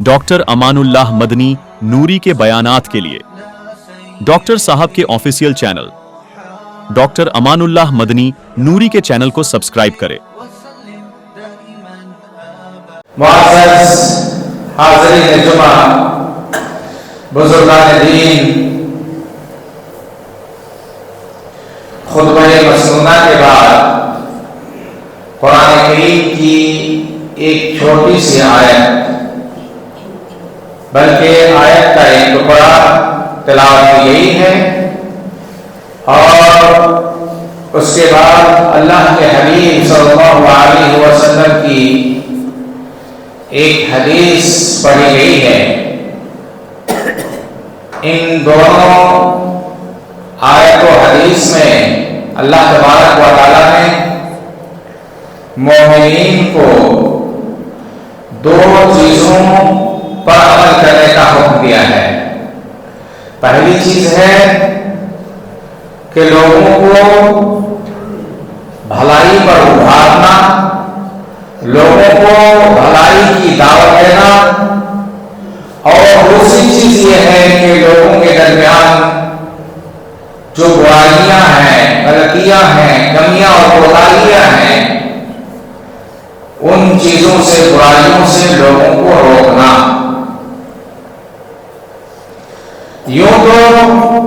Doctor Amanullah Madani Noori के बयानात के लिए डॉक्टर साहब के official channel doctor Amanullah Madani Noori के चैनल को सब्सक्राइब करें। मुअज़्ज़ज़ हाज़रीन जुमा, बुज़ुर्गान दीन, खुतबे मसनूना के बाद कुरान करीम की एक छोटी सी आयत, बल्कि आयत का एक टुकड़ा तिलावत की गई है और उसके बाद अल्लाह के हबीब सल्लल्लाहु अलैहि वसल्लम की एक हदीस पढ़ी गई है। इन दोनों आयत और हदीस में अल्लाह तबारक व तआला ने मोमिनीन को दो चीजों पर अमल करने का हुक्म दिया है। पहली चीज है कि लोगों को भलाई पर उभारना, लोगों को भलाई की दावत देना, और दूसरी चीज ये है कि लोगों के दरमियान जो बुराइयां हैं, गलतियां हैं, कमियां और कोताहियां हैं, उन चीजों से, बुराइयों से लोगों को रोकना। यूं तो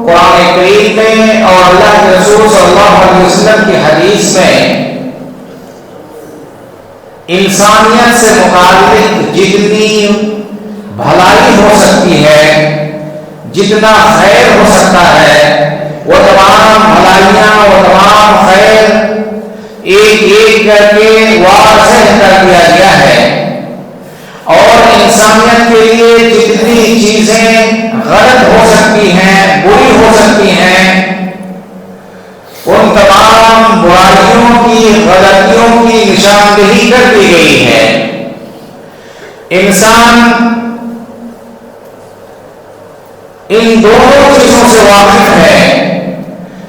कुरान करीम में और अल्लाह के रसूल सल्लल्लाहु अलैहि वसल्लम की हदीस में इंसानियत से मुताल्लिक जितनी भलाई हो सकती है, जितना खैर हो सकता है, वो तमाम भलाइयां, वो तमाम खैर एक एक करके वाज़ेह कर दिया गया है। और इंसानियत के लिए जितनी चीजें गलत हो सकती हैं, बुरी हो सकती हैं, उन तमाम बुराइयों की, गलतियों की निशानदेही कर दी गई है। इंसान इन दोनों चीजों से वाकिफ है,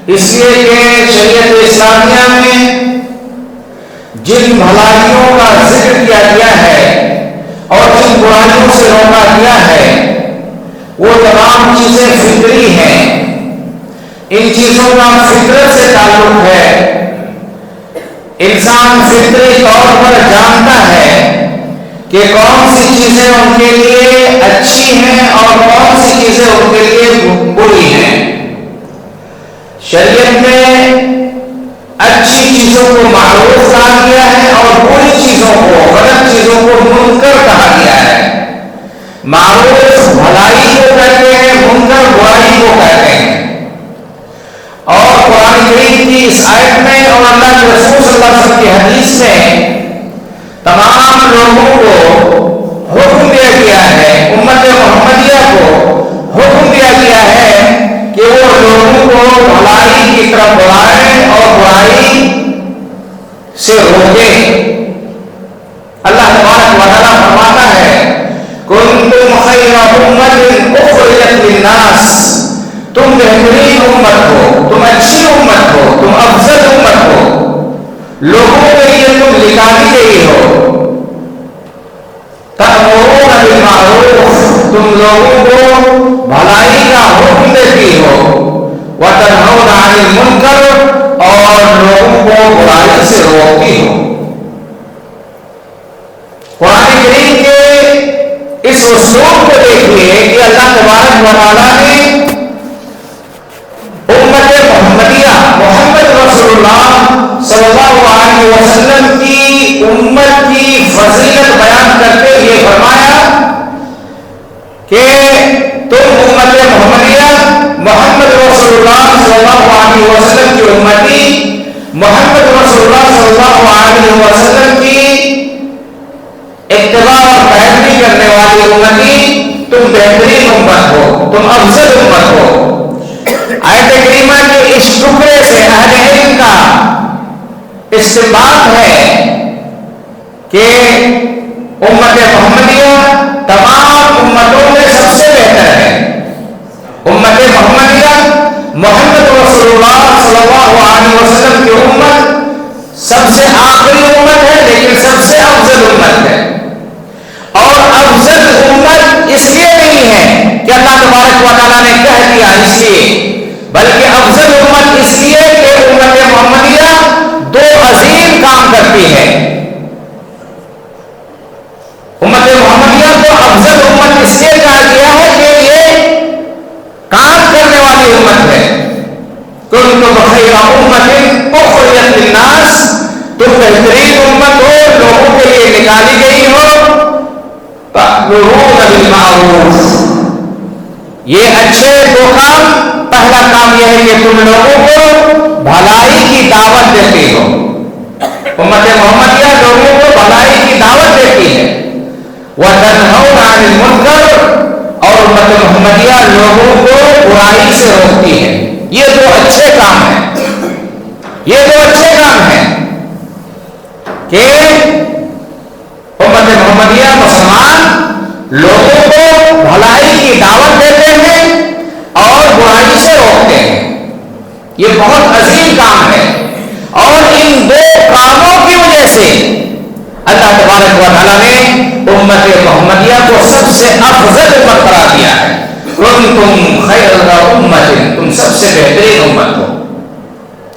इसलिए कि शरीयत इस्लामिया में जिन भलाइयों का जिक्र किया गया है और जिन बुराइयों से रोका गया है, वो तमाम चीजें फितरी हैं। इन चीजों का फितरत से ताल्लुक है। इंसान फितरी तौर पर जानता है कि कौन सी चीजें उनके लिए अच्छी हैं और कौन सी चीजें उनके लिए बुरी हैं। शरीयत में अच्छी चीजों को मारूफ कहा गया है और बुरी चीजों को, गलत चीजों को मुनकर कहा गया है। मारूफ भलाई को कहते हैं, मुनकर बुराई को कहते हैं। और कुरान करीम की इस आयत में और अल्लाह के रसूल सल्लल्लाहु अलैहि वसल्लम की हदीस में तमाम लोगों को हुक्म दिया गया है, उम्मत मोहम्मदिया को हुक्म दिया गया है कि वो लोगों को भलाई की तरफ बुलाएं और बुराई से रोकें। अल्लाह तबारक व तआला फरमाता है, कुंतुम खैरा उम्मतिन उखरिजत लिन्नास, तुम बेहतरीन उम्मत हो, तुम अच्छी उम्मत हो, तुम अफजल उम्मत हो, लोगों के लिए तुम निकाली गई हो। तअमुरूना बिल मारूफ, तुम लोगों को भलाई का हुक्म देती हो, व तनहौना अनिल मुनकर, और लोगों को बुराई से रोकती हो। कुरान करीम के इस उस्लूब को देखिए कि अल्लाह तबारक व तआला ने उम्मत मोहम्मदिया, मोहम्मद रसूलुल्लाह सल्लल्लाहु अलैहि वसल्लम की उम्मत की फजीलत बयान करते हुए फरमाया कि तुम उम्मत मोहम्मदिया, मोहम्मद रसूलुल्लाह सल्लल्लाहु अलैहि वसल्लम की उम्मती, मोहम्मद रसूलुल्लाह सल्लल्लाहु अलैहि वसल्लम की इत्तिबा और पैरवी करने वाली उम्मती, तुम बेहतरीन उम्मत हो, तुम अफजल उम्मत हो। आयत करीमा के इस टुकड़े से अहले इल्म का इस्तिंबात है कि उम्मत मोहम्मदिया तमाम उम्मतों में सबसे बेहतर है। उम्मत मोहम्मदिया, मोहम्मद रसूलुल्लाह सल्लल्लाहु अलैहि वसल्लम की उम्मत सबसे आखिरी उम्मत है, लेकिन सबसे अफजल उम्मत है। और अफजल उम्मत उखरिजत लिन्नास, तुम बेहतरीन उम्मत हो, लोगों के लिए निकाली गई हो, तअमुरूना बिल मारूफ, ये अच्छे दो काम, पहला काम यह है कि तुम लोगों को भलाई की दावत देती हो। उम्मत मोहम्मदिया लोगों को भलाई की दावत देती है। वह तन्हौना अनिल मुनकर, और उम्मत मोहम्मदिया लोगों को बुराई से रोकती है। ये दो अच्छे काम हैं, ये दो अच्छे काम हैं कि उम्मत मोहम्मदिया मुसलमान लोगों को भलाई की दावत देते हैं और बुराई से रोकते हैं। ये बहुत अजीम काम है, और इन दो कामों की वजह से अल्लाह तबारक व तआला ने उम्मत मोहम्मदिया को सबसे अफजल उम्मत करार दिया है। कुंतुम खैरा उम्मतिन, तुम सबसे बेहतरीन उम्मत हो।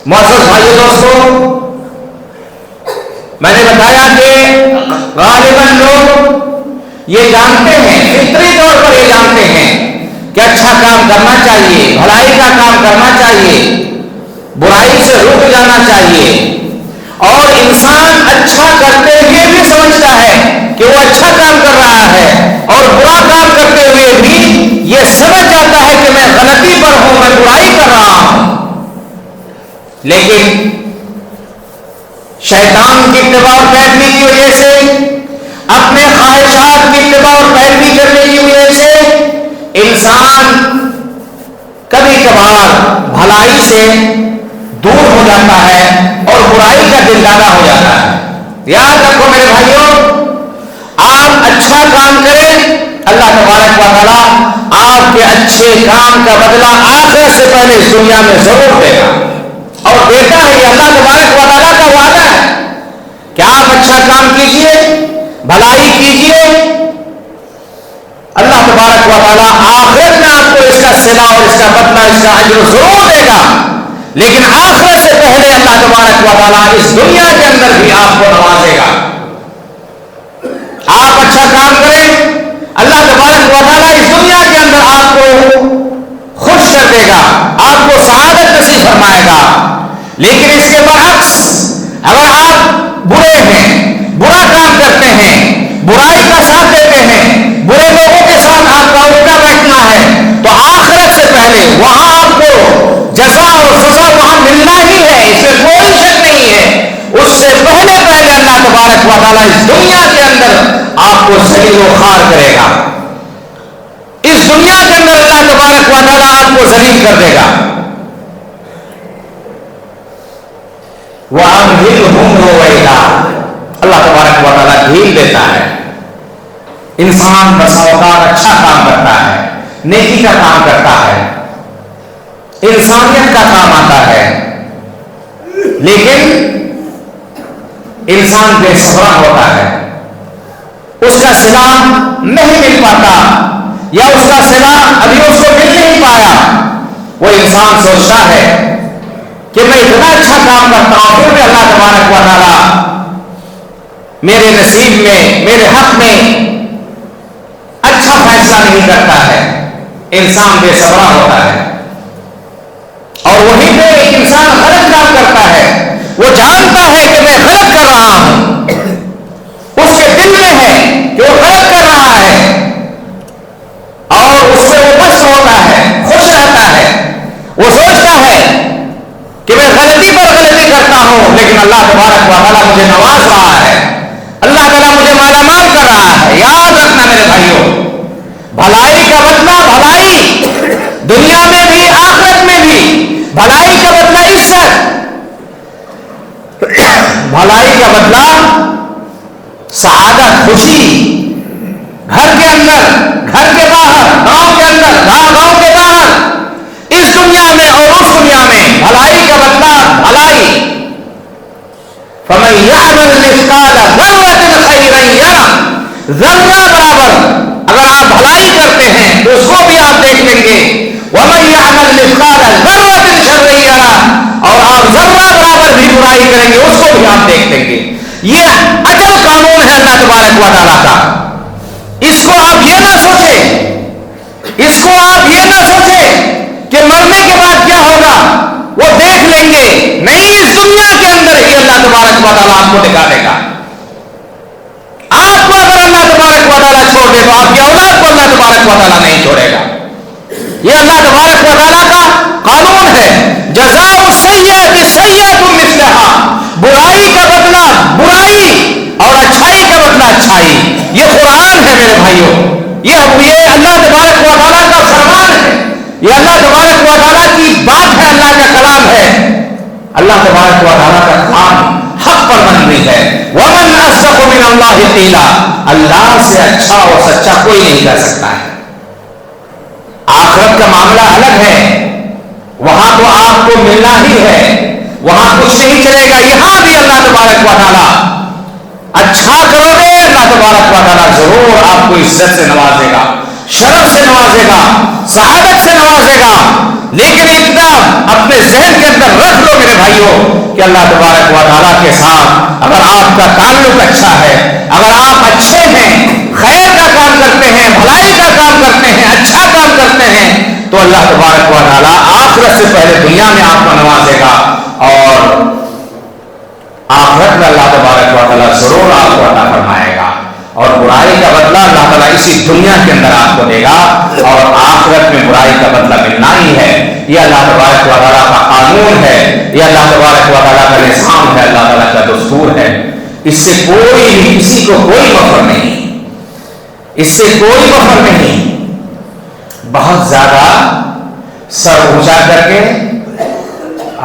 मुअज़्ज़ज़ भाइयों दोस्तों, मैंने बताया कि गालिबन लोग ये जानते हैं, फितरी तौर पर ये जानते हैं कि अच्छा काम करना चाहिए, भलाई का काम करना चाहिए, बुराई से रुक जाना चाहिए, और इंसान अच्छा करते हुए भी समझता है कि वो अच्छा काम कर रहा है, और बुरा काम करते हुए भी ये समझ जाता है कि मैं गलती पर हूं, मैं बुराई कर रहा हूं। लेकिन शैतान की इत्तिबा और पैरवी की वजह से, अपने ख्वाहिशात की इत्तिबा और पैरवी करने की वजह से इंसान कभी कभार भलाई से दूर हो जाता है और बुराई का दिलदादा हो जाता है। याद रखो मेरे भाइयों, आप अच्छा काम करें, अल्लाह तबारक व तआला आपके अच्छे काम का बदला आखिरत से पहले इस दुनिया में जरूर देगा, और देता है। अल्लाह तबारक व तआला का वादा है कि आप अच्छा काम कीजिए, भलाई कीजिए, अल्लाह तबारक व तआला आखिरत में आपको इसका सिला और इसका बदला, इसका अजर जरूर देगा। लेकिन आखिरत से पहले अल्लाह तबारक व तआला इस दुनिया के अंदर भी आपको नवाजेगा। आप अच्छा काम करें, अल्लाह तबारक व तआला इस दुनिया के अंदर आपको खुश कर देगा, आपको सआदत नसीब फरमाएगा। लेकिन इसके बरअक्स, अगर आप बुरे हैं, बुरा काम करते हैं, बुराई का साथ देते हैं, बुरे लोगों के साथ आपका उठना बैठना है, तो आखिरत से पहले वहां आपको जज़ा और सज़ा वहां मिलना ही है, इसमें कोई शक नहीं है। उससे पहले पहले अल्लाह तबारक व तआला इस दुनिया के अंदर आपको ज़लील व ख़ार करेगा। इस दुनिया के अंदर अल्लाह तबारक व तआला आपको ज़लील कर देगा। वअमहिलहुम रुवैदा, अल्लाह तबारक व तआला ढील देता है। इंसान बस औकात अच्छा काम करता है, नेकी का काम करता है, इंसानियत का काम आता है, लेकिन इंसान बेसब्र होता है, उसका सिला नहीं मिल पाता, या उसका सिला अभी उसको मिल नहीं पाया। वो इंसान सोचता है कि मैं इतना अच्छा काम करता हूं, फिर भी अल्लाह तबारक व तआला मेरे नसीब में, मेरे हक में अच्छा फैसला नहीं करता है। इंसान बेसब्रा होता है, और वहीं पे एक इंसान गलत काम करता है, वो जानता है कि मैं गलत कर रहा हूं, उसके दिल में है कि वो गलत कर रहा है, और उससे वो मस्त होता है, खुश रहता है। वो सोचता है कि मैं गलती पर गलती करता हूं, लेकिन अल्लाह तबारक व तआला मुझे नवाज रहा है, अल्लाह ताला मुझे मालामाल कर रहा है। याद रखना मेरे भाइयों, भलाई का बदला भलाई, दुनिया में भी आखिरत में भी। भलाई का बदला इज्जत, भलाई का बदला सआदत, खुशी, घर के अंदर, घर के बाहर, गांव के अंदर, गांव के बाहर, इस दुनिया में और उस दुनिया में। भलाई का बदला भलाई। फमन यअमल मिस्काल ज़र्रतिन खैरन यरा, जर्रा बराबर अगर आप भलाई करते हैं तो उसको भी आप देख लेंगे। वमन यअमल मिस्काल ज़र्रतिन शर्रन यरा, और आप जर्रा बराबर भी बुराई करेंगे उसको भी आप देख लेंगे। ये अजल कानून है अल्लाह तबारक व तआला का। इसको आप ये ना सोचें, इसको आप ये ना सोचें कि मरने के बाद क्या होगा वो देख लेंगे। नहीं, इस दुनिया तबारक व तआला आपको दिखा देगा। आपको अगर अल्लाह तबारक व तआला छोड़ दे तो आपकी औलाद को अल्लाह तबारक व तआला नहीं छोड़ेगा। ये अल्लाह तबारक व तआला का कानून है। जज़ाउ सय्यअति सय्यअतुन मिस्लहा, बुराई का बदला बुराई और अच्छाई का बदला अच्छाई। ये कुरान है मेरे भाइयों, ये अल्लाह तबारक व तआला का फरमान है, ये अल्लाह तबारक व तआला की बात है, अल्लाह का कलाम है। अल्लाह तबारक व तआला का कलाम हक पर मबनी है। वमन अस्दक़ु मिनल्लाहि क़ीला, अल्लाह से अच्छा और सच्चा कोई नहीं कर सकता है। आखिरत का मामला अलग है, वहां तो आपको मिलना ही है, वहां कुछ नहीं चलेगा। यहां भी अल्लाह तबारक व तआला अच्छा करोगे, अल्लाह तबारक व तआला जरूर आपको इज्जत से नवाजेगा, शरफ से नवाजेगा, सआदत से नवाजेगा। लेकिन एकदम अपने जहन के अंदर रख लो मेरे भाइयों कि अल्लाह तबारक व तआला के साथ अगर आपका ताल्लुक अच्छा है, अगर आप अच्छे हैं, खैर का काम करते हैं, भलाई का काम करते हैं, अच्छा काम करते हैं, तो अल्लाह तबारक व तआला आखिरत से पहले दुनिया में आपको नवाजेगा और आखिरत में अल्लाह तबारक व तआला जरूर आपको अता फरमाएगा। और बुराई का बदला अल्लाह ताला इसी दुनिया के अंदर आपको देगा और आखिरत में बुराई का बदला मिलना ही है। यह अल्लाह तबारक व तआला का कानून है, यह अल्लाह तबारक व तआला का निज़ाम है, अल्लाह ताला का दस्तूर है। इससे कोई किसी को कोई मफर नहीं, इससे कोई मफर नहीं। बहुत ज्यादा सर ऊंचा करके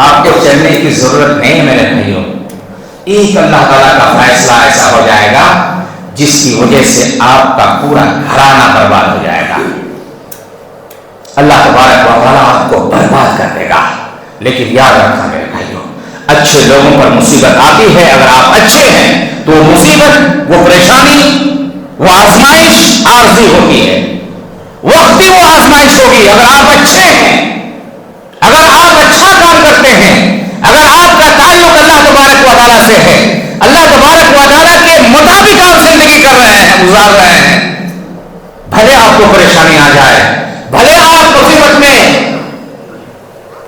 आपको चलने की जरूरत नहीं है मेरे भाइयों। एक अल्लाह ताला का फैसला ऐसा हो जाएगा जिसकी वजह से आपका पूरा घराना बर्बाद हो जाएगा। अल्लाह तबारक व तआला आपको बर्बाद कर देगा। लेकिन याद रखना मेरे भाइयों, अच्छे लोगों पर मुसीबत आती है, अगर आप अच्छे हैं तो मुसीबत, वो परेशानी, वो आजमाइश आरजी होती है, वक्ती वो आजमाइश होगी। अगर आप अच्छे हैं, अगर आप अच्छा काम करते हैं, अगर आपका ताल्लुक अल्लाह तबारक व तआला से है, अल्लाह तबारक व तआला के मुताबिक आप जिंदगी कर रहे हैं, गुजार रहे हैं, भले आपको परेशानी आ जाए, भले आप मुसीबत में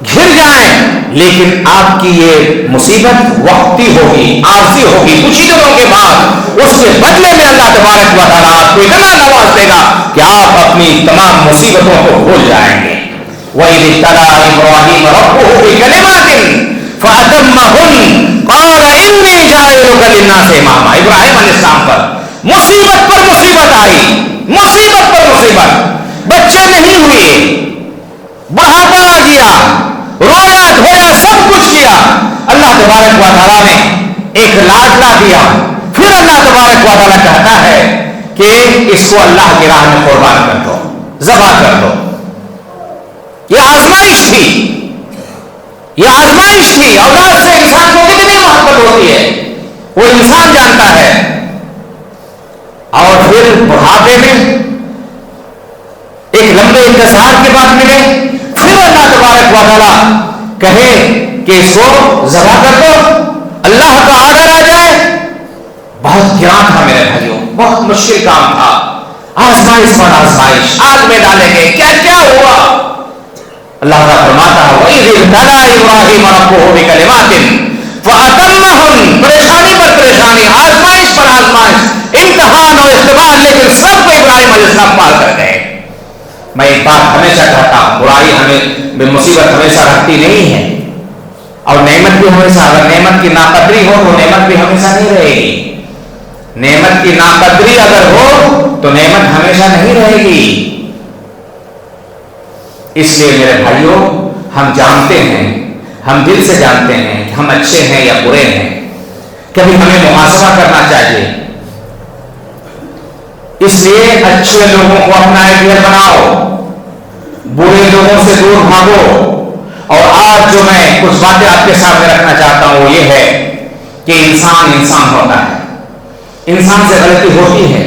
घिर जाएं, लेकिन आपकी ये मुसीबत वक्ती होगी, आरजी होगी, कुछ ही दिनों के बाद उसके बदले में अल्लाह तबारक व तआला आपको इतना नवाज देगा कि आप अपनी तमाम मुसीबतों को भूल जाएंगे। वइज़ इब्तला इब्राहीम रब्बुहु बिकलिमातिन फअतम्महुन क़ाल इन्नी जाइलुका लिन्नासि इमामा। इब्राहीम अलैहिस्सलाम पर मुसीबत आई, मुसीबत पर मुसीबत, बच्चे नहीं हुए, बुढ़ापा आ गया, रोया धोया सब कुछ किया। अल्लाह तबारक व तआला ने एक लाडला दिया, फिर अल्लाह तबारक व तआला कहता है कि इसको अल्लाह की राह में कुर्बान कर दो, ज़बह कर दो। यह आजमाइश थी, यह आजमाइश थी। औलाद से इंसान को कितनी मोहब्बत होती है वो इंसान जानता है। और फिर बुढ़ापे में एक लंबे इंतजार के बाद मिले, फिर अल्लाह तबारक व तआला कहे कि इसको ज़बह कर दो, अल्लाह का ऑर्डर आ जाए। बहुत गिरान था मेरे भाइयों, बहुत मुश्किल काम था, आजमाइश पर आजमाइश, आग में डाले गए, क्या क्या हुआ। अल्लाह ताला फरमाता है वइज़ इब्तला इब्राहीम रब्बुहु बिकलिमातिन फअतम्महुन, परेशानी पर परेशानी, आजमाइश पर आजमाइश, इम्तिहान और इख्तिबार, लेकिन सबको इब्राहीम अलैहिस्सलाम पार कर गए। मैं एक बात हमेशा कहता हूं, बुराई हमें मुसीबत हमेशा रखती नहीं है और नेमत भी हमेशा, अगर नेमत की नाकदरी हो तो नेमत भी हमेशा नहीं रहेगी। नेमत की नाकदरी अगर हो तो नेमत हमेशा नहीं रहेगी। इसलिए मेरे भाइयों, हम जानते हैं, हम दिल से जानते हैं कि हम अच्छे हैं या बुरे हैं। कभी हमें मुहासबा करना चाहिए। इसलिए अच्छे लोगों को अपना आइडियल बनाओ, बुरे लोगों से दूर भागो। और आज जो मैं कुछ बातें आपके सामने रखना चाहता हूं वो ये है कि इंसान इंसान होता है, इंसान से गलती होती है,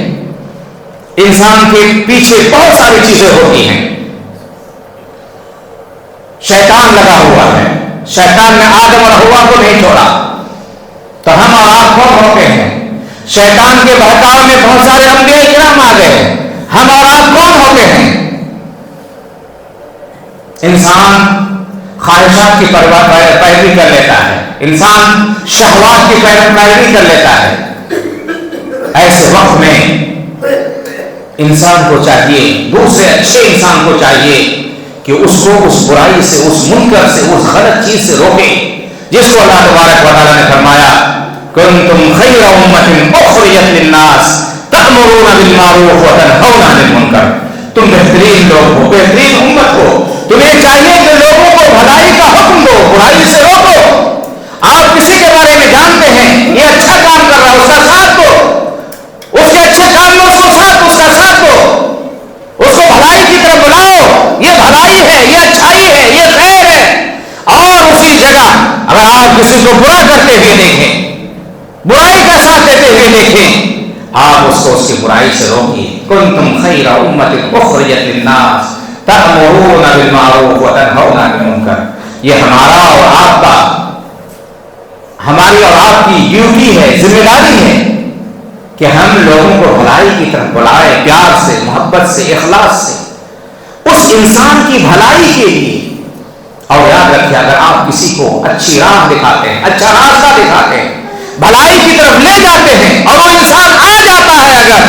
इंसान के पीछे बहुत सारी चीजें होती हैं। शैतान लगा हुआ है, शैतान ने आदम और हव्वा को नहीं छोड़ा, तो हम और आप कौन होते हैं? शैतान के बहकाव में बहुत सारे अंबिया इकराम आ गए, हम और आप कौन होते हैं? इंसान خواہشات کی پیروی کر لیتا ہے، انسان شہوات کی پیروی کر لیتا ہے، ایسے وقت میں انسان کو چاہیے، دوسرے اچھے انسان کو چاہیے کہ اس کو اس برائی سے، اس منکر سے، اس غلط چیز سے روکے جس کو اللہ تبارک و تعالیٰ نے فرمایا کنتم خیر امۃ اخرجت للناس تأمرون بالمعروف وتنہون عن المنکر، تم بہترین لوگ ہو، بہترین امت ہو، تمہیں چاہیے کہ لوگوں کو بھلائی کا حکم دو، برائی سے روکو۔ آپ کسی کے بارے میں جانتے ہیں یہ اچھا کام کر رہا ہے، اس کا ساتھ دو، اس کے اچھے کام میں اس کا ساتھ دو، اس کو بھلائی کی طرف بلاؤ، یہ بھلائی ہے، یہ اچھائی ہے، یہ خیر ہے۔ اور اسی جگہ اگر آپ کسی کو برا کرتے ہوئے دیکھیں، برائی کا ساتھ دیتے ہوئے دیکھیں، آپ اس کو اس کی برائی سے روکیے۔ کنتم خیر امۃ اخرجت للناس تأمرون بالمعروف وتنہون عن المنکر، یہ ہمارا اور آپ کا، ہماری اور آپ کی ڈیوٹی ہے، ذمہ داری ہے کہ ہم لوگوں کو بھلائی کی طرف بلائیں، پیار سے، محبت سے، اخلاص سے، اس انسان کی بھلائی کے لیے۔ اور یاد رکھیے اگر آپ کسی کو اچھی راہ دکھاتے ہیں، اچھا راستہ دکھاتے ہیں، بھلائی کی طرف لے جاتے ہیں اور وہ انسان آ جاتا ہے اگر،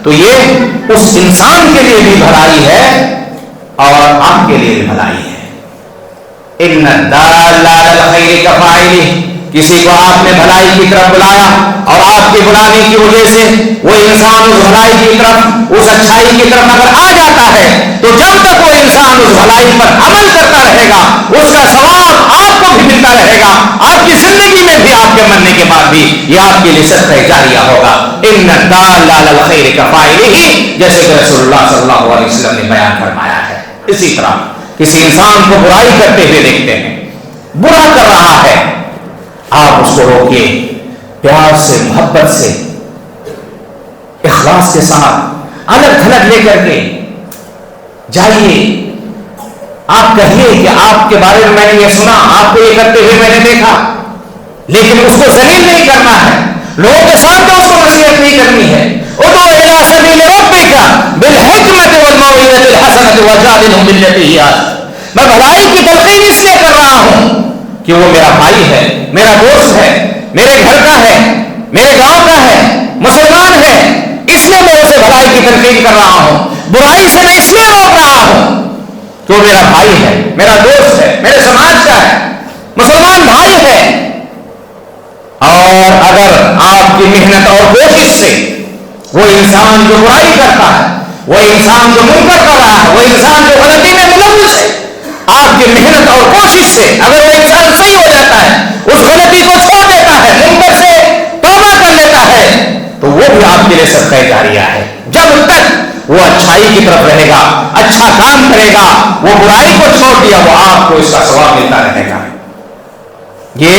تو یہ اس انسان کے لیے بھی بھلائی ہے اور آپ کے لیے بھی بھلائی ہے۔ ان الدال علی الخیر کفاعلہ، کسی کو آپ نے بھلائی کی طرف بلایا اور آپ کے بلانے کی وجہ سے وہ انسان اس بھلائی کی طرف، اس اچھائی کی طرف اگر آ جاتا ہے تو جب تک وہ انسان اس بھلائی پر عمل کرتا رہے گا اس کا ثواب آپ کو بھی ملتا رہے گا، آپ کی زندگی میں بھی، آپ کے مرنے کے بعد بھی یہ آپ کے لیے صدقہ جاریہ ہوگا۔ ان الدال علی الخیر کفاعلہ، جیسے کہ رسول اللہ صلی اللہ علیہ وسلم نے بیان فرمایا ہے۔ اسی طرح کسی انسان کو برائی کرتے ہوئے دیکھتے ہیں، برا کر رہا ہے، آپ اس کو روکیے، پیار سے، محبت سے، اخلاص کے ساتھ، الگ تھلگ لے کر کے جائیے۔ آپ کہیے کہ آپ کے بارے میں نے یہ سنا، آپ کو یہ کرتے ہوئے میں نے دیکھا، لیکن اس کو ذلیل نہیں کرنا ہے، لوگوں کے سامنے اس کو نصیحت نہیں کرنی ہے۔ ادعو الی سبیل ربک بالحکمۃ والموعظۃ الحسنۃ وجادلھم باللتی ہی احسن۔ میں بھلائی کی تلقین اس لیے کر رہا ہوں کہ وہ میرا بھائی ہے، میرا دوست ہے، میرے گھر کا ہے، میرے گاؤں کا ہے، مسلمان ہے، اس لیے میں اسے بھلائی کی تلقین کر رہا ہوں، برائی سے میں اس لیے روک رہا ہوں کہ وہ میرا بھائی ہے، میرا دوست ہے، میرے سماج کا ہے، مسلمان بھائی ہے۔ اور اگر آپ کی محنت اور کوشش سے وہ انسان جو برائی کرتا ہے، وہ انسان جو منکر کر رہا ہے، وہ انسان جو غلطی میں ملوث ہے، آپ کی محنت اور کوشش سے اگر وہ انسان صحیح ہو جاتا ہے، اس غلطی کو چھوڑ دیتا ہے، منکر سے توبہ کر لیتا ہے، تو وہ بھی آپ کے لیے صدقہ جاریہ ہے۔ جب تک وہ اچھائی کی طرف رہے گا، اچھا کام کرے گا، وہ برائی کو چھوڑ دیا، وہ آپ کو اس کا ثواب ملتا رہے گا۔ یہ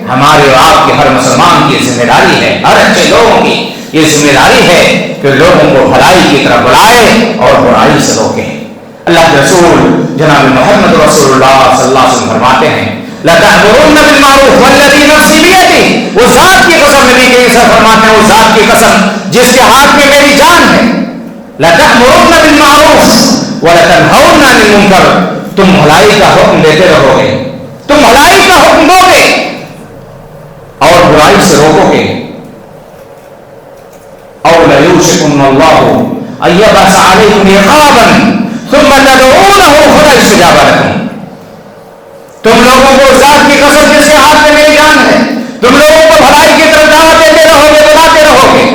ہمارے اور آپ کے ہر مسلمان کی ذمہ داری ہے، ہر اچھے لوگوں کی یہ ذمہ داری ہے کہ لوگوں کو بھلائی کی طرف بلائے اور برائی سے روکے۔ اللہ کے رسول جناب محمد رسول اللہ صلی اللہ علیہ وسلم فرماتے ہیں لَتَأْمُرُنَّ بِالْمَعْرُوفِ وَالَّذِي نَفْسِي بِيَدِهِ، اس ذات کی قسم نبی کریم صلی اللہ علیہ وسلم فرماتے ہیں، اس ذات کی قسم جس کے ہاتھ میں میری جان ہے، لَتَأْمُرُنَّ بِالْمَعْرُوفِ وَلَتَنْهَوْنَ عَنِ الْمُنكَرِ، تم بھلائی کا حکم دیتے رہو گے، تم بھلائی کا حکم دو گے اور برائی سے روکو گے۔ اور لَيُوشِكُنَّ اللَّهُ أَن يَبْعَثَ عَلَيْكُمْ عِقَابًا ثُمَّ تَدْعُونَهُ فَلَا يُسْتَجَابَ لَكُمْ، تم لوگوں کو ذات کی قسم جس کے ہاتھ میں میری جان ہے، تم لوگوں کو بھلائی کی طرف دعوت دیتے رہو گے، بلاتے رہو گے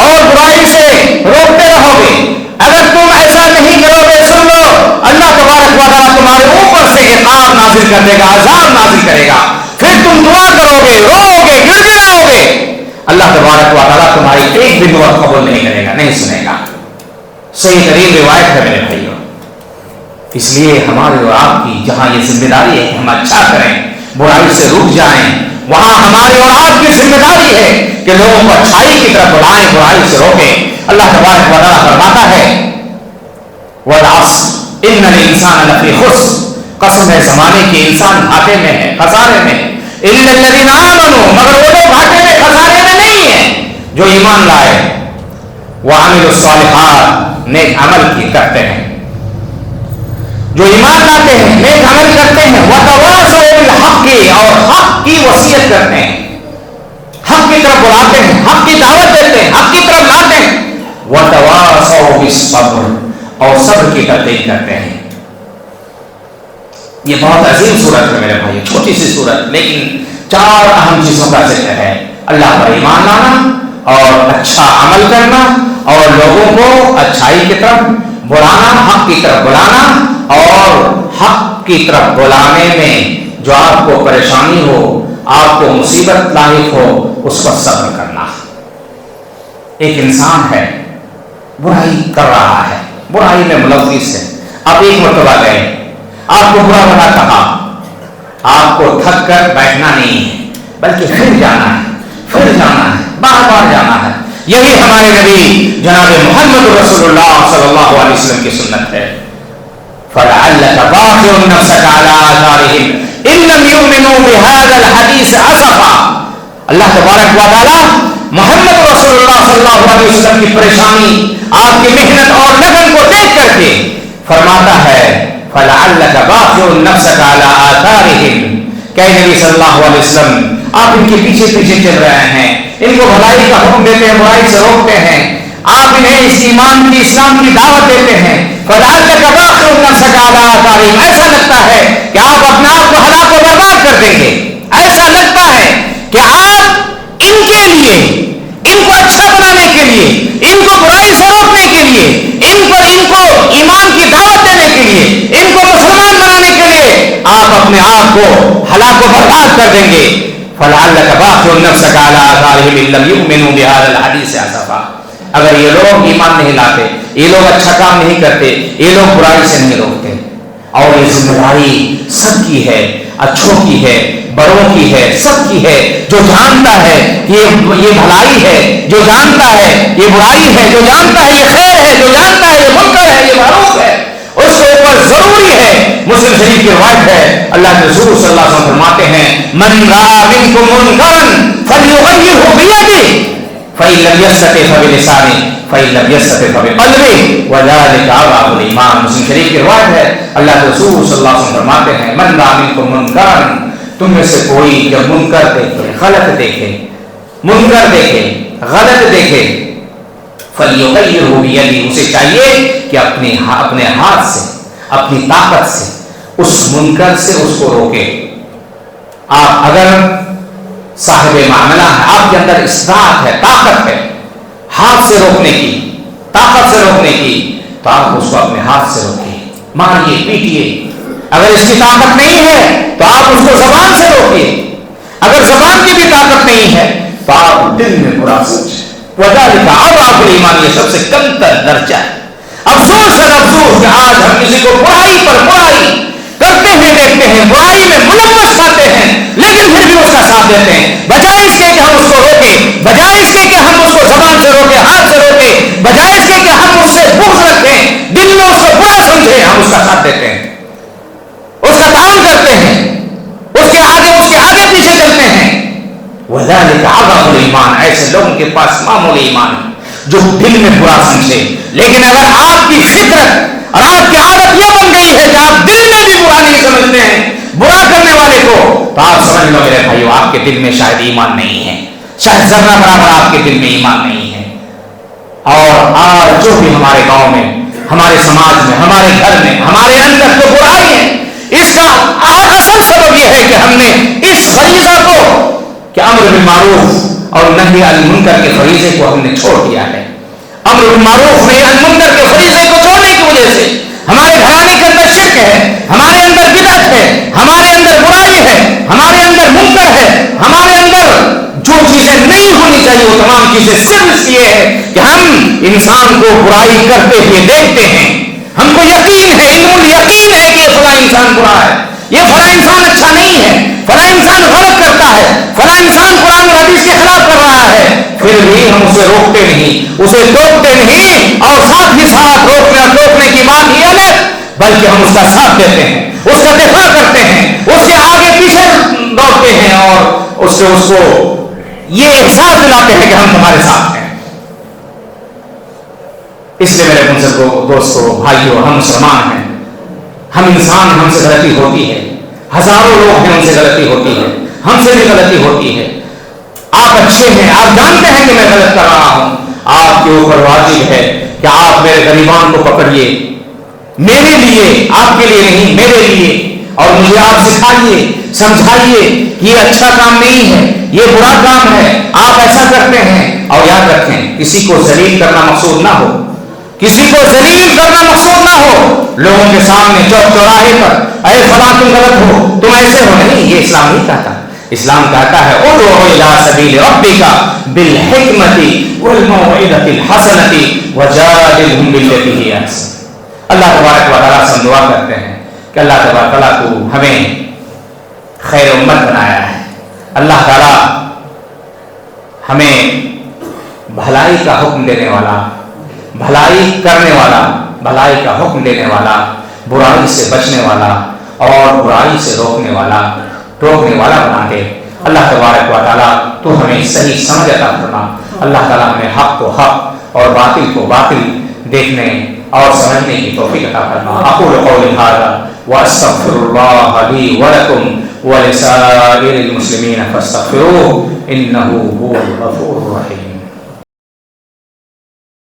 اور برائی سے روکتے رہو گے۔ اگر تم ایسا نہیں کرو گے، سن لو، اللہ تبارک و تعالیٰ تمہارے اوپر سے عقاب نازل کر دے گا، عذاب نازل کرے گا، پھر تم دعا کرو گے، رو گے، گر گڑاؤ گے، اللہ تبارک و تعالیٰ تمہاری ایک بھی دعا قبول نہیں کرے گا، نہیں سنے گا۔ صحیح ترین روایت ہے میرے بھائیوں۔ اس لیے ہمارے اور آپ کی جہاں یہ ذمہ داری ہے کہ ہم اچھا کریں، برائی سے رک جائیں، وہاں ہماری اور آپ کی ذمہ داری ہے کہ لوگوں کو اچھائی کی طرف بلائیں، برائی سے روکیں۔ اللہ تبارک و تعالیٰ فرماتا ہے وَالْعَصْرِ إِنَّ الْإِنسَانَ لَفِي خُسْرٍ، قسم ہے زمانے کی، انسان گھاٹے میں ہے، خسارے میں۔ إِلَّا الَّذِينَ آمَنُوا، مگر وہ لوگ گھاٹے میں، خسارے میں نہیں ہیں جو ایمان لائے، وَعَمِلُوا الصَّالِحَاتِ، نیک عمل کی کرتے ہیں۔ جو ایمان لاتے ہیں، نیک عمل کرتے ہیں، وتواصوا بالحق، اور حق کی وصیت کرتے ہیں، حق کی طرف بلاتے ہیں، حق کی دعوت دیتے ہیں، حق کی طرف لاتے ہیں، وتواصوا بالصبر، اور صبر کی تلقین کرتے ہیں۔ یہ بہت عظیم صورت ہے میرے بھائی، چھوٹی سی صورت لیکن 4 اہم چیزوں کا ذکر ہے: اللہ پر ایمان لانا، اور اچھا عمل کرنا، اور لوگوں کو اچھائی کی طرف بلانا، حق کی طرف بلانا، اور حق کی طرف بلانے میں جو آپ کو پریشانی ہو، آپ کو مصیبت لاحق ہو، اس پر صبر کرنا۔ ایک انسان ہے، برائی کر رہا ہے، برائی میں ملوث ہے، آپ ایک مرتبہ گئے، آپ کو برا بھلا کہا، آپ کو تھک کر بیٹھنا نہیں ہے بلکہ پھر جانا ہے، پھر جانا ہے، بار بار جانا ہے۔ یہی ہمارے نبی جناب محمد رسول اللہ صلی اللہ علیہ وسلم کی سنت ہے۔ فَلَعَلَّكَ بَاخِعٌ نَفْسَكَ عَلَىٰ آثَارِهِمْ إِن لَّمْ يُؤْمِنُوا بِهَٰذَا الْحَدِيثِ أَسَفًا۔ اللہ تبارک و تعالیٰ محمد رسول اللہ صلی اللہ علیہ وسلم کی پریشانی، آپ کی محنت اور لگن کو دیکھ کر کے فرماتا ہے فَلَعَلَّكَ بَاخِعٌ نَفْسَكَ عَلَىٰ آثَارِهِمْ، کہ نبی صلی اللہ علیہ وسلم آپ ان کے پیچھے پیچھے چل رہے ہیں، ان کو بھلائی کا حکم دیتے ہیں، برائی سے روکتے ہیں، آپ انہیں اس ایمان کی، اسلام کی دعوت دیتے ہیں۔ فَلَعَلَّكَ بَاخِعٌ نَفْسَكَ عَلَىٰ آثَارِهِمْ، ایسا لگتا ہے کہ آپ اپنے آپ کو ہلاک و برباد کر دیں گے، ایسا لگتا ہے کہ آپ ان کے لیے، ان کو اچھا بنانے کے لیے، ان کو برائی سے روکنے کے لیے، ان کو ایمان کی دعوت دینے کے لیے، ان کو مسلمان بنانے کے لیے آپ اپنے آپ کو ہلاک و برباد کر دیں گے۔ فَلَعَلَّكَ بَاخِعٌ نَفْسَكَ عَلَىٰ آثَارِهِمْ إِن لَّمْ يُؤْمِنُوا بِهَٰذَا الْحَدِيثِ أَسَفًا، اگر یہ لوگ ایمان نہیں لاتے، یہ لوگ اچھا کام نہیں کرتے، یہ لوگ برائی سے نہیں روکتے، اور یہ ذمہ داری سب کی ہے، اچھوں کی ہے، بڑوں کی ہے، سب کی ہے۔ جو جانتا ہے کہ یہ بھلائی ہے، جو جانتا ہے یہ برائی ہے، جو جانتا ہے یہ خیر ہے، جو جانتا ہے یہ منکر ہے، یہ معروف ہے، اس کے اوپر ضروری ہے۔ مسلم شریف کی روایت ہے، اللہ کے رسول صلی اللہ علیہ وسلم فرماتے ہیں من رأى منكم منكرا فليغيره بيده فإن لم يستطع فبلسانه فإن لم يستطع فبقلبه وذلك أضعف الإيمان۔ مسلم شریف کی روایت ہے، اللہ کے رسول صلی اللہ علیہ وسلم فرماتے ہیں من رأى منكم منكرا، تم میں سے کوئی جب منکر دیکھے، غلط دیکھے، منکر دیکھے، غلط دیکھے، فَلْيُغَيِّرْهُ بِيَدِهِ، اسے چاہیے کہ اپنے ہاتھ سے، اپنی طاقت سے اس منکر سے اس کو روکے۔ آپ اگر صاحب معاملہ ہے، آپ کے اندر استطاعت ہے، طاقت ہے ہاتھ سے روکنے کی، طاقت سے روکنے کی، تو آپ اس کو اپنے ہاتھ سے روکیے، ماریے، پیٹیے۔ اگر اس کی طاقت نہیں ہے تو آپ اس کو زبان سے روکیے، اگر زبان کی بھی طاقت نہیں ہے تو آپ دل میں برا سوچیں۔ وذالک اضعف الایمان، یہ سب سے کم تر درجہ ہے۔ افسوس ہے، افسوس کہ آج ہم کسی کو برائی پر برائی کرتے ہیں دیکھتے ہیں، برائی میں ملوث پاتے ہیں، لیکن پھر بھی اس کا ساتھ دیتے ہیں، بجائے اس کے کہ ہم اس کو روکیں، بجائے اس کے کہ ہم اس کو زبان سے روکیں، ہاتھ سے روکیں، بجائے اس کے کہ ہم اس سے بغض رکھیں، دل میں اس کو برا سمجھیں، ہم اس کا ساتھ دیتے ہیں، اس کا تعاون کرتے ہیں، اس کے آگے پیچھے چلتے ہیں۔ وذالک اضعف الایمان، ایسے لوگوں کے پاس معمولی ایمان ہے جو دل میں برا سمجھے، لیکن اگر آپ کی فطرت اور آپ کی عادت یہ بن گئی ہے کہ آپ دل میں بھی برا نہیں سمجھتے ہیں برا کرنے والے کو، تو آپ سمجھ لو میرے بھائیو آپ کے دل میں شاید ایمان نہیں ہے، شاید ذرہ برابر آپ کے دل میں ایمان نہیں ہے۔ اور آج جو بھی ہمارے گاؤں میں، ہمارے سماج میں، ہمارے گھر میں، ہمارے اندر جو برائی ہے، اس کا اصل سبب یہ ہے کہ ہم نے اس فریضہ کو، کہ امر بالمعروف اور نہی عن المنکر کے فریضے کو ہم نے چھوڑ دیا ہے۔ امر بالمعروف نہی عن المنکر کے فریضے کو چھوڑنے کی وجہ سے ہمارے گھرانے کے اندر شرک ہے، ہمارے اندر بدعت ہے، ہمارے اندر برائی ہے، ہمارے اندر منکر ہے، ہمارے اندر جو چیزیں نہیں ہونی چاہیے وہ تمام چیزیں صرف اس لیے ہے کہ ہم انسان کو برائی کرتے ہوئے دیکھتے ہیں، ہم کو یقین ہے، علم یقین ہے کہ فلاں انسان برا ہے، یہ فلاں انسان اچھا نہیں ہے، فلاں انسان غلط کرتا ہے، فلاں انسان قرآن اور حدیث کے خلاف کر رہا ہے، پھر بھی ہم اسے روکتے نہیں، اسے ٹوکتے نہیں، اور ساتھ ہی ساتھ ٹوکنے کی بات ہی الگ، بلکہ ہم اس کا ساتھ دیتے ہیں، اس کا دفاع کرتے ہیں، اس کے آگے پیچھے دوڑتے ہیں، اور اس کو یہ احساس دلاتے ہیں کہ ہم تمہارے ساتھ ہیں۔ اس لیے میرے منصب دوستو، بھائیو، ہم مسلمان ہیں، ہم انسان، ہم سے غلطی ہوتی ہے، ہزاروں لوگ ہیں ان سے غلطی ہوتی ہے، ہم سے بھی غلطی ہوتی ہے. آپ اچھے ہیں، آپ جانتے ہیں کہ میں غلط کر رہا ہوں، آپ کے اوپر واجب ہے کہ آپ میرے غریبان کو پکڑیے، میرے لیے، آپ کے لیے نہیں، میرے لیے، اور مجھے آپ سکھائیے، سمجھائیے کہ یہ اچھا کام نہیں ہے، یہ برا کام ہے، آپ ایسا کرتے ہیں. اور یاد رکھیں کسی کو ذلیل کرنا مقصود نہ ہو، کسی کو ذلیل کرنا مقصود نہ ہو. لوگوں کے سامنے چوک چوراہے پر اے فلاں تم غلط ہو، تم ایسے ہو، نہیں، یہ اسلام نہیں کہتا. اسلام کہتا ہے ادعو الی سبیل ربک بالحکمۃ والموعظۃ الحسنۃ وجادلھم باللتی ہی احسن. اللہ تبارک و تعالیٰ سے ہم دعا کرتے ہیں کہ اللہ تبارک و تعالیٰ کو ہمیں خیر امت بنایا ہے. اللہ تعالیٰ ہمیں بھلائی کا حکم دینے والا، بھلائی کرنے والا، بھلائی کا حکم دینے والا، برائی سے بچنے والا اور برائی سے روکنے والا بنا دے. اللہ تبارک و تعالیٰ تو ہمیں صحیح سمجھ عطا فرما. اللہ تعالیٰ ہمیں حق کو حق اور باطل کو باطل دیکھنے اور سمجھنے کی توفیق عطا فرما. اقول قولی ھذا واستغفر اللہ لی ولکم ولسائر المسلمین فاستغفروہ انہ هو الغفور الرحیم.